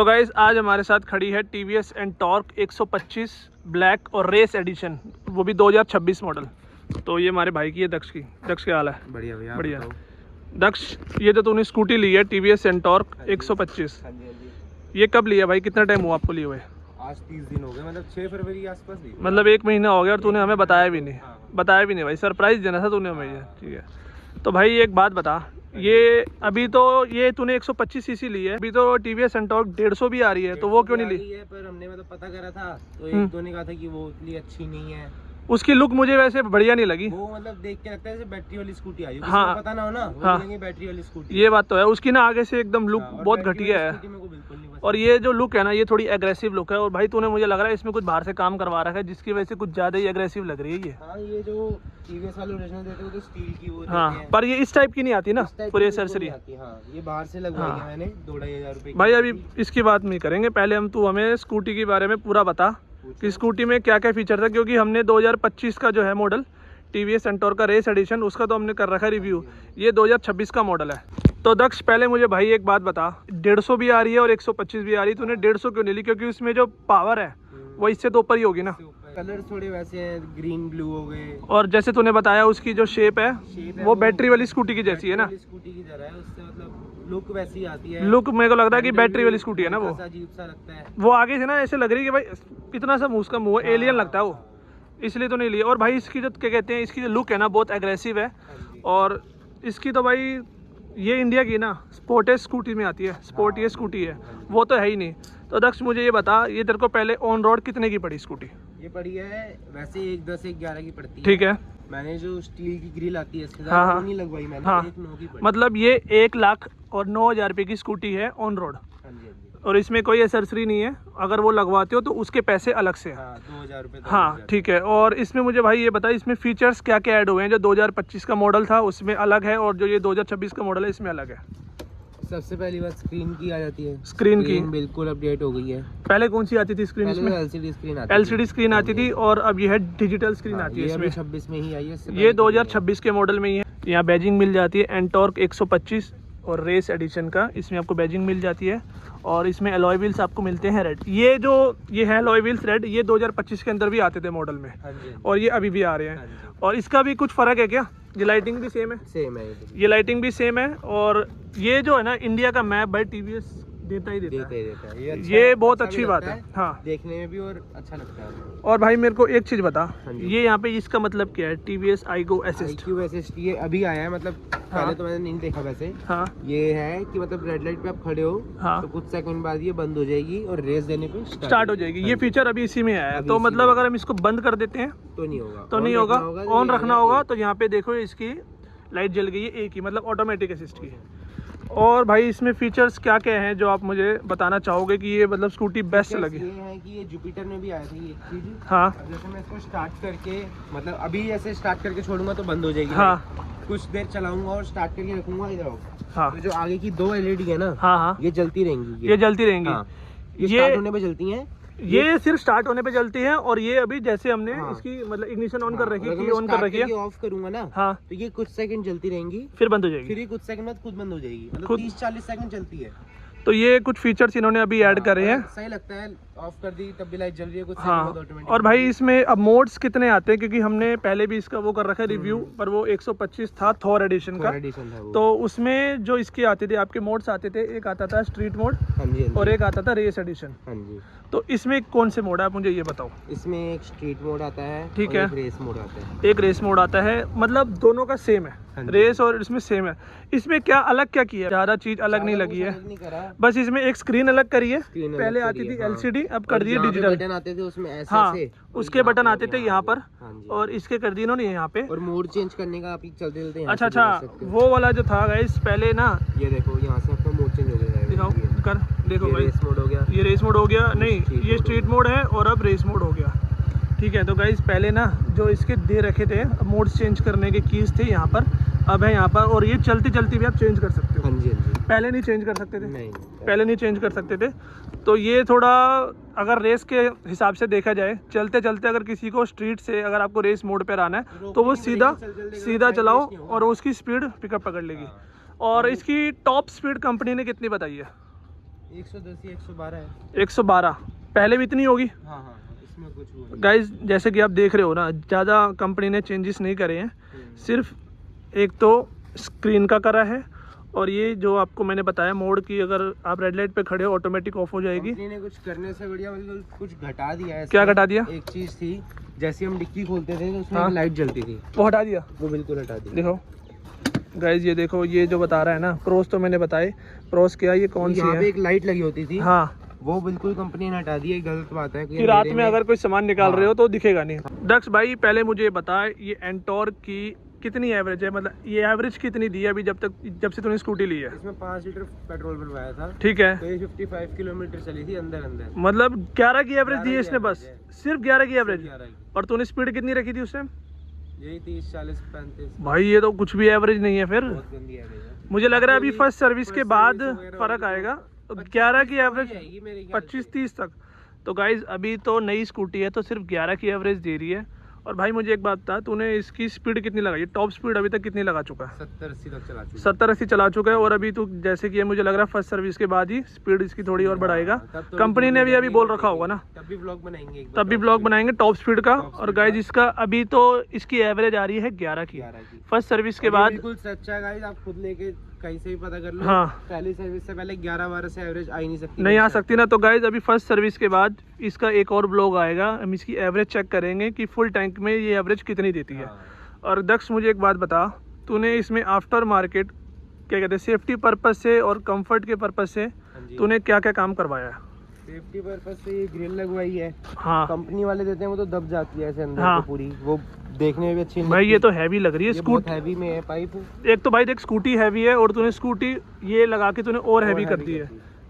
So guys आज हमारे साथ खड़ी है TVS एंटॉर्क 125 ब्लैक और रेस एडिशन, वो भी 2026 मॉडल। तो ये हमारे भाई की है, दक्ष की। दक्ष क्या हाल है? बढ़िया भैया, बढ़िया। दक्ष, ये जो तूने स्कूटी ली है TVS एंटॉर्क 125, ये कब लिया भाई? कितना टाइम हुआ आपको लिए हुए? आज 30 दिन हो गए, मतलब 6 फरवरी के आसपास ली। मतलब 1 महीना हो गया और तूने हमें बताया भी नहीं। बताया भी नहीं भाई, सरप्राइज देना था तूने हमें ये। ठीक है, तो भाई एक बात बता, ये अभी तो ये तूने 125 सीसी ली है, अभी तो TVS एंटॉर्क 150 भी आ रही है, तो वो क्यों नहीं ली? है पर हमने मतलब पता करा था तो एक दो ने कहा था कि वो इतनी अच्छी नहीं है। उसकी लुक मुझे वैसे बढ़िया नहीं लगी। वो मतलब देख के लगता है जैसे बैटरी वाली स्कूटी आई हो। हाँ, पता ना हो ना, वो हाँ, बोलेंगे बैटरी वाली स्कूटी। ये बात तो है, उसकी ना आगे से एकदम लुक हाँ, बहुत घटिया है। और ये जो लुक है ना, ये थोड़ी एग्रेसिव लुक है। और भाई तूने, मुझे लग रहा है इसमें कुछ बाहर से काम करवा रखा है, जिसकी वजह से कुछ ज्यादा ही एग्रेसिव लग रही है ये। हाँ, ये जो TVS वाले ओरिजिनल देते हैं तो स्टील की वो हाँ, देते हैं। पर ये इस टाइप की नहीं आती ना पूरी एक्सेसरी। हाँ, ये बाहर से लगवाई है मैंने 2-2,500 रुपए की। भाई अभी इसकी बात नहीं करेंगे, पहले हम तू हमें स्कूटी के बारे में पूरा बता कि स्कूटी में क्या क्या फीचर था, क्योंकि हमने 2025 का जो है मॉडल TVS एंटॉर्क का रेस एडिशन, उसका तो हमने कर रखा है रिव्यू। ये 2026 का मॉडल है। तो दक्ष, पहले मुझे भाई एक बात बता, 150 भी आ रही है और 125 भी आ रही है, तूने 150 क्यों नहीं ली? क्योंकि उसमें जो पावर है वो इससे तो ऊपर ही होगी ना। कलर थोड़े वैसे हैं, ग्रीन ब्लू हो गए। और जैसे तूने बताया उसकी जो शेप है वो बैटरी वाली स्कूटी की जैसी है ना। स्कूटी की तरह है, उससे मतलब लुक वैसी आती है। लुक मेरे को लगता है कि बैटरी वाली स्कूटी है ना। वो अजीब सा लगता है। वो आगे से ना ऐसे लग रही है कि भाई इतना सा मुंह, उसका मुंह है, एलियन लगता है वो, इसलिए तो नहीं लिया। और भाई इसकी जो क्या कहते हैं, इसकी जो लुक है ना, बहुत एग्रेसिव है। और इसकी तो भाई ये इंडिया की ना स्पोर्टेज स्कूटी में आती है, स्पोर्टी स्कूटी है, वो तो है ही नहीं। तो दक्ष मुझे ये बता, ये तेरे को पहले ऑन रोड कितने की पड़ी स्कूटी? ये पड़ी है वैसे 1,10-1,11 की पड़ती है। ठीक है, मैंने जो स्टील की ग्रिल आती है इसके साथ, हाँ, वो नहीं लगवाई मैंने। हाँ, 1,9 की पड़ी। मतलब ये 1,09,000 रुपये की स्कूटी है ऑन रोड। हाँ जी, हाँ जी। और इसमें कोई एक्सेसरी नहीं है, अगर वो लगवाते हो तो उसके पैसे अलग से हैं। हाँ, 2,000 रुपये। हाँ ठीक है। और इसमें मुझे भाई ये बता, इसमें फीचर्स क्या क्या ऐड हुए हैं? जो 2025 का मॉडल था उसमें अलग है, और जो ये 2026 का मॉडल है इसमें अलग है। सबसे पहली बात स्क्रीन की आ जाती है। स्क्रीन की बिल्कुल अपडेट हो गई है। पहले कौन सी आती थी स्क्रीन? इसमें LCD स्क्रीन आती LCD स्क्रीन आती थी, और अब ये है डिजिटल स्क्रीन आती है इसमें। 26 में ही आई है। ये 2026 के मॉडल में ही है। यहाँ बैजिंग मिल जाती है एंटॉर्क 125 और रेस एडिशन का, इसमें आपको बैजिंग मिल जाती है। और इसमें अलॉय व्हील्स आपको मिलते हैं रेड। ये है अलॉय व्हील्स रेड, ये 2025 के अंदर भी आते थे मॉडल में, और ये अभी भी आ रहे हैं। और इसका भी कुछ फ़र्क है क्या? ये लाइटिंग भी सेम है? सेम है, ये लाइटिंग भी सेम है। और ये जो है ना, इंडिया का मैप भाई TVS देता ही देता है। ये बहुत अच्छी बात है। हाँ, देखने में भी और अच्छा लगता है। और भाई मेरे को एक चीज़ बता, ये यहाँ पे इसका मतलब क्या है? TVS iGo Assist। iQ Assist ये अभी आया है, मतलब पहले तो मैंने नहीं देखा वैसे। हाँ, ये है कि मतलब रेड लाइट पे आप खड़े हो, हाँ, तो कुछ सेकंड बाद ये बंद हो जाएगी और रेस देने पे स्टार्ट हो जाएगी। ये फीचर अभी इसी में आया है। तो मतलब अगर हम इसको बंद कर देते हैं तो नहीं होगा, ऑन रखना होगा। तो यहाँ पे देखो इसकी लाइट जल गई है एक ही, मतलब ऑटोमेटिक असिस्ट की। और भाई इसमें फीचर्स क्या क्या हैं जो आप मुझे बताना चाहोगे कि ये मतलब स्कूटी बेस्ट लगी? ये है कि ये जुपिटर में भी आया था ये चीज। हाँ, जैसे मैं इसको स्टार्ट करके, मतलब अभी ऐसे स्टार्ट करके छोड़ूंगा तो बंद हो जाएगी। हाँ, कुछ देर चलाऊंगा और स्टार्ट करके रखूंगा, इधर आओ। हाँ, तो जो आगे की 2 LED है ना, हाँ, हाँ, ये जलती रहेंगी। ये जलती रहेंगी। हाँ, ये स्टार्ट होने पे जलती हैं। ये सिर्फ स्टार्ट होने पे जलती है। और ये अभी जैसे हमने इसकी मतलब इग्निशन ऑन कर रखी है, ऑन कर रखी है, ऑफ करूंगा ना, हाँ, तो ये कुछ सेकंड जलती रहेंगी, फिर बंद हो जाएगी। फिर ये कुछ सेकंड बाद खुद बंद हो जाएगी, मतलब खुद 30-40 सेकंड चलती है। तो ये कुछ फीचर्स इन्होंने अभी ऐड करे हैं। सही लगता है, ऑफ कर दी तब भी लाइट जल रही है कुछ हाँ। सेकंड बाद ऑटोमेटिक। और भाई इसमें अब मोड्स कितने आते हैं? क्योंकि हमने पहले भी इसका वो कर रखा है रिव्यू, पर वो 125 था थॉर एडिशन का। तो उसमें जो इसके आते थे आपके मोड्स आते थे, एक आता था स्ट्रीट मोड और एक आता था रेस एडिशन। हाँ जी। तो इसमें कौन से मोड है, आप मुझे ये बताओ। इसमें एक स्ट्रीट मोड आता है, ठीक है, एक रेस मोड आता है। एक रेस मोड आता है, मतलब दोनों का सेम है, रेस और इसमें सेम है। इसमें क्या अलग क्या किया है? ज़्यादा चीज़ अलग नहीं लगी है, बस इसमें एक स्क्रीन अलग करी है। पहले आती थी LCD, अब कर दी है डिजिटल। बटन आते थे उसमें ऐसे। हाँ, उसके बटन आते थे यहाँ पर, और इसके कर दिए इन्होंने यहाँ पे। और मोड चेंज करने का आप चलते चलते। अच्छा, वो वाला जो था गाइस पहले ना, ये देखो यहाँ से आपका मोड चेंज हो गया। दिखाओ कर, देखो भाई, रेस मोड हो गया, ये रेस मोड हो गया, नहीं ये स्ट्रीट मोड है, और अब रेस मोड हो गया। ठीक है, तो गाइस पहले ना जो इसके दे रखे थे मोड्स चेंज करने के कीज थे यहाँ पर, अब है यहाँ पर। और ये चलती चलती भी आप चेंज कर सकते हो। हाँ जी, हाँ जी। पहले नहीं चेंज कर सकते थे। नहीं, पहले नहीं चेंज कर सकते थे। तो ये थोड़ा अगर रेस के हिसाब से देखा जाए, चलते चलते अगर किसी को स्ट्रीट से अगर आपको रेस मोड पर आना है तो वो सीधा चलाओ और उसकी स्पीड पिकअप पकड़ लेगी। और इसकी टॉप स्पीड कंपनी ने कितनी बताई है? 110 या 112 है। 112 पहले भी इतनी होगी। हाँ हाँ, इसमें कुछ हुआ नहीं। गाइज जैसे कि आप देख रहे हो ना, ज़्यादा कंपनी ने चेंजेस नहीं करे हैं, सिर्फ एक तो स्क्रीन का करा है, और ये जो आपको मैंने बताया मोड की, अगर आप रेड लाइट पे खड़े हो ऑटोमेटिक ऑफ हो जाएगी। कंपनी ने कुछ करने से बढ़िया मतलब कुछ घटा दिया है। क्या घटा दिया? एक चीज़ थी, जैसे हम डिक्की खोलते थे तो उसमें हाँ। एक लाइट जलती थी, वो हटा दिया। वो बिल्कुल हटा दी। देखो गाइज ये देखो, ये जो बता रहा है ना प्रोस, तो मैंने बताए प्रोस क्या, ये कौन सी यहाँ पे है। एक लाइट लगी होती थी, हाँ, वो बिल्कुल कंपनी ने हटा दी है। गलत बात है कि रात में अगर कोई सामान निकाल रहे हो तो दिखेगा नहीं। हाँ। दक्ष भाई पहले मुझे ये बता, ये एंटॉर्क की कितनी एवरेज है, मतलब ये एवरेज कितनी दी है अभी जब से तूने स्कूटी ली है? इसमें 5 लीटर पेट्रोल भरवाया था, ठीक है, तो ये 55 किलोमीटर चली थी अंदर अंदर। मतलब 11 की एवरेज दी है 11 इसने, की बस average है। सिर्फ 11 की एवरेज। 11 की। और तूने स्पीड कितनी रखी थी उस टाइम? यही 30, 40, 35। भाई ये तो कुछ भी एवरेज नहीं है फिर। बहुत गंदी एवरेज है। मुझे लग रहा है अभी फर्स्ट सर्विस के फर्स्ट बाद सर्विस वगैरह फर्क वाली आएगा, तो 11 की एवरेज आएगी मेरे ख्याल से। 25-30 तक। तो गाइज अभी तो नई स्कूटी है तो सिर्फ 11 की एवरेज दे रही है। और भाई मुझे एक बात बता, तूने इसकी स्पीड कितनी लगाई, टॉप स्पीड अभी तक कितनी लगा चुका है? 70-80 तक चला चुकी है। 70-80 चला चुका है। और अभी तू जैसे कि ये मुझे लग रहा है फर्स्ट सर्विस के बाद ही स्पीड इसकी थोड़ी और बढ़ाएगा। तब तो कंपनी ने भी अभी बोल रखा होगा ना, तब भी ब्लॉग बनाएंगे एक बार, तब भी ब्लॉग बनाएंगे टॉप स्पीड का। Top और speed गाइज का। इसका अभी तो इसकी एवरेज आ रही है 11 की 11 की। फर्स्ट सर्विस के और ये बाद। बिल्कुल सच्चा है गाइस, आप खुद लेके कहीं से भी पता कर लो। हाँ। पहली सर्विस से पहले 11-12 से एवरेज आ ही नहीं सकती। नहीं आ सकती ना। तो गाइज अभी फर्स्ट सर्विस के बाद इसका एक और ब्लॉग आएगा, हम इसकी एवरेज चेक करेंगे कि फुल टैंक में ये एवरेज कितनी देती है। हाँ। और दक्ष मुझे एक बात बता, तूने इसमें आफ्टर मार्केट क्या कहते हैं सेफ्टी पर्पस से और कंफर्ट के पर्पस से हाँ जी। तूने क्या क्या काम करवाया है? सेफ्टी पर्पस से ये ग्रिल लगवाई है। हाँ कंपनी वाले देते हैं वो तो दब जाती है ऐसे अंदर हाँ। तो पूरी, वो देखने में भी अच्छी नहीं भाई लगती। ये तो हैवी लग रही है ये बहुत स्कूटी। हैवी में है पाइप। एक तो भाई देख स्कूटी हैवी है, और तूने स्कूटी ये लगा के तूने और हैवी कर दी है।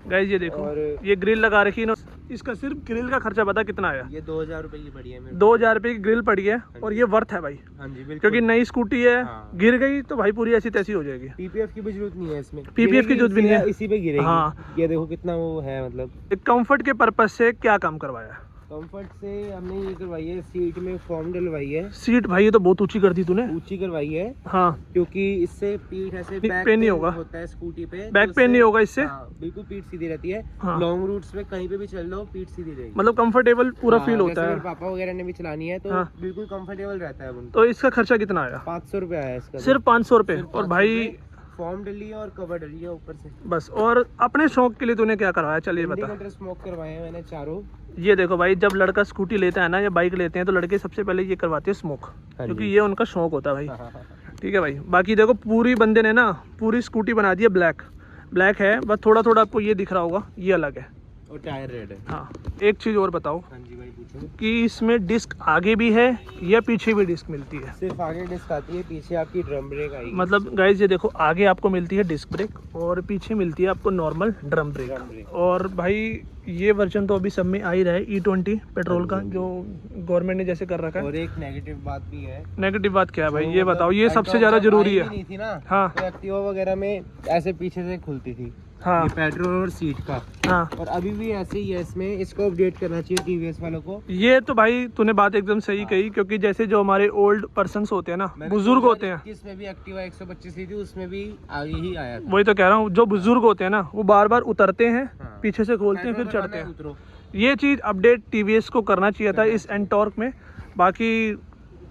गाइज ये देखो, और ये ग्रिल लगा रखी है ना, इसका सिर्फ ग्रिल का खर्चा बता कितना आया? ये 2000 रुपए की पड़ी है मेरे को। 2000 रुपये की ग्रिल पड़ी है, और ये वर्थ है भाई, हाँ जी बिल्कुल। क्योंकि नई स्कूटी है। हाँ। गिर गई तो भाई पूरी ऐसी तैसी हो जाएगी। पीपीएफ की भी जरूरत नहीं है इसमें। PPF की जरूरत भी नहीं है। इसी पे गिरेगी। हाँ। ये देखो कितना वो है, मतलब कंफर्ट के पर्पस से क्या काम करवाया है? कंफर्ट से हमने ये करवाई है, सीट में फॉर्म डलवाई है, सीट भाई ये तो बहुत ऊंची कर दी तूने। ऊंची करवाई है, हाँ, क्योंकि इससे पीठ ऐसे नहीं, बैक पेन नहीं होगा। होता है स्कूटी पे, बैक तो पेन नहीं होगा इससे। हाँ, बिल्कुल पीठ सीधी रहती है। हाँ। लॉन्ग रूट्स पे कहीं पे भी चल लो पीठ सीधी रहेगी, मतलब कंफर्टेबल पूरा हाँ, फील होता जैसे है। मेरे पापा वगैरह ने भी चलानी है तो हाँ। बिल्कुल कंफर्टेबल रहता है उनको। तो इसका खर्चा कितना आया? 500 रुपये आया इसका। सिर्फ 500 रुपये। सिर्फ और 500 भाई रुपये, फॉर्म डली है और कवर डली है ऊपर से। बस, और अपने शौक के लिए तूने क्या करवाया चलिए बता। इंडिकेटर स्मोक करवाए हैं मैंने चारों। ये देखो भाई, जब लड़का स्कूटी लेता है ना या बाइक लेते हैं तो लड़के सबसे पहले ये करवाते हैं स्मोक, हाँ क्योंकि जी। ये उनका शौक होता है भाई। हाँ, हाँ, हाँ। ठीक है भाई। बाकी देखो पूरी बंदे ने ना पूरी स्कूटी बना दी है ब्लैक है, बस थोड़ा थोड़ा आपको ये दिख रहा होगा, ये अलग है। और टायर रेड है। हाँ, एक चीज़ और बताओ हाँ जी भाई पूछो। कि इसमें डिस्क आगे भी है या पीछे भी डिस्क मिलती है? सिर्फ आगे डिस्क आती है, पीछे आपकी ड्रम ब्रेक आएगी। मतलब गाइज ये देखो, आगे आपको मिलती है डिस्क ब्रेक और पीछे मिलती है आपको normal drum brake. Drum brake. और भाई ये वर्जन तो अभी सब में आ ही रहा है E20 पेट्रोल का, जो गवर्नमेंट ने जैसे कर रखा है। और एक नेगेटिव बात भी है। नेगेटिव बात क्या है भाई, जो ये मतलब बताओ, ये सबसे ज़्यादा जब जरूरी आई है। ही नहीं थी ना, हाँ। तो एक्टिवा वगैरह में ऐसे पीछे से खुलती थी। हाँ ये पेट्रोल और सीट का। हाँ, और अभी भी ऐसे ही है इसमें, इसको अपडेट करना चाहिए टीवीएस वालों को। ये तो भाई तूने बात एकदम सही कही, क्योंकि जैसे जो हमारे ओल्ड पर्सन्स होते हैं ना, बुजुर्ग होते हैं, जिसमें भी एक्टिवा 125 थी उसमें भी आगे ही आया था। वही तो कह रहा हूँ, जो बुजुर्ग होते हैं ना वो बार बार उतरते हैं, हाँ। पीछे से खोलते हैं फिर पेट्रोल चढ़ते हैं। भरवाना है, उतरो। ये चीज़ अपडेट टीवीएस को करना चाहिए था इस एंटॉर्क में। बाकी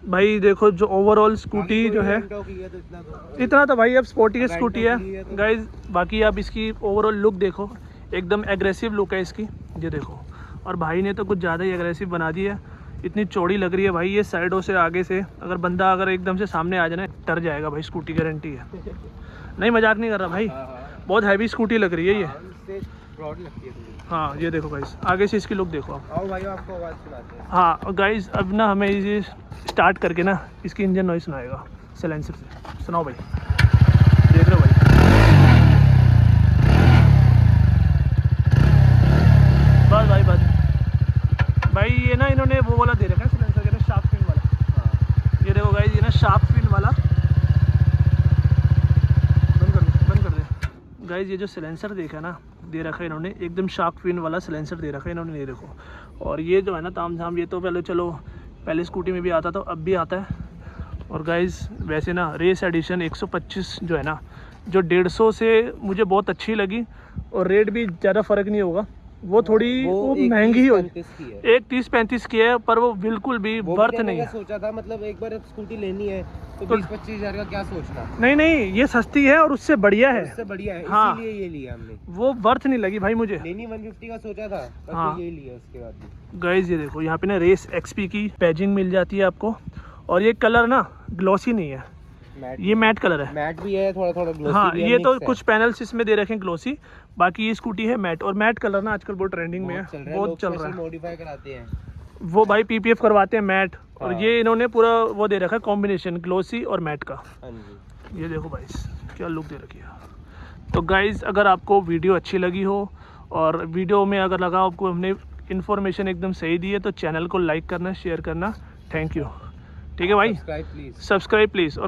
भाई देखो, जो ओवरऑल स्कूटी आगे जो कोई है, रेंटो की है तो इतना तो भाई अब स्पोर्टी रेंटो स्कूटी है की है तो- गाइज। बाकी आप इसकी ओवरऑल लुक देखो, एकदम एग्रेसिव लुक है इसकी, ये देखो। और भाई ने तो कुछ ज़्यादा ही एग्रेसिव बना दी है, इतनी चौड़ी लग रही है भाई। ये साइडों से आगे से अगर बंदा अगर एकदम से सामने आ जाए ना, डर जाएगा भाई, स्कूटी गारंटी है। नहीं मजाक नहीं कर रहा भाई, बहुत हैवी स्कूटी लग रही है ये। इससे फ्रॉड लगती है थोड़ी। हाँ ये देखो गाइज, आगे से इसकी लुक देखो आप। आओ भाई आपको आवाज़ सुनाते हैं। हाँ और गाइज अब ना हमें ये स्टार्ट करके ना इसकी इंजन नॉइस सुनाएगा साइलेंसर से। सुनाओ भाई, देख रहे हो भाई। बस भाई बस भाई, ये ना इन्होंने वो वाला दे रखा है साइलेंसर के ना, शार्क फिन वाला। ये देखो गाइज, ये ना शार्क फिन वाला, बंद कर दे गाइज। ये जो साइलेंसर देखा ना दे रखा है इन्होंने, एकदम शार्क फिन वाला साइलेंसर दे रखा है इन्होंने, ये देखो। और ये जो है ना ताम झाम, ये तो पहले स्कूटी में भी आता था, अब भी आता है। और गाइज़ वैसे ना रेस एडिशन 125 जो है ना, जो 150 से मुझे बहुत अच्छी लगी, और रेट भी ज़्यादा फ़र्क नहीं होगा। वो थोड़ी वो एक महंगी ही 30-35 की है। एक 30-35 की है, पर वो बिल्कुल भी वो वर्थ भी नहीं मैंने है। सोचा था, मतलब एक बार स्कूटी लेनी है तो तो 20-25 हज़ार का क्या सोचना। नहीं नहीं, ये सस्ती है और उससे बढ़िया है। इससे बढ़िया है, हाँ। इसीलिए ये लिया हमने। वो वर्थ नहीं लगी भाई मुझे। लेनी 150 का सोचा था, पर हाँ। फिर ये लिया उसके बाद भी। गाइस ये देखो, यहाँ पे ना रेस एक्सपी की पैजिंग मिल जाती है आपको, और ये कलर ना ग्लॉसी नहीं है, ये मैट कलर है। मैट भी है, थोड़ा थोड़ा ग्लोसी हाँ, भी है, ये तो मिक्स है। कुछ पैनल्स इसमें दे रखे हैं ग्लॉसी, बाकी ये स्कूटी है मैट। और मैट कलर ना आजकल बहुत ट्रेंडिंग में है, बहुत चल रहा है। मॉडिफाई कराते हैं वो भाई पीपीएफ करवाते हैं मैट, और हाँ। ये इन्होंने पूरा वो दे रखा है कॉम्बिनेशन ग्लॉसी और मैट का। हाँ जी। ये देखो भाई क्या लुक दे रखी है। तो गाइज़ अगर आपको वीडियो अच्छी लगी हो, और वीडियो में अगर लगा आपको हमने इन्फॉर्मेशन एकदम सही दी है, तो चैनल को लाइक करना, शेयर करना। Thank you. ठीक है भाई, सब्सक्राइब प्लीज़। Subscribe please.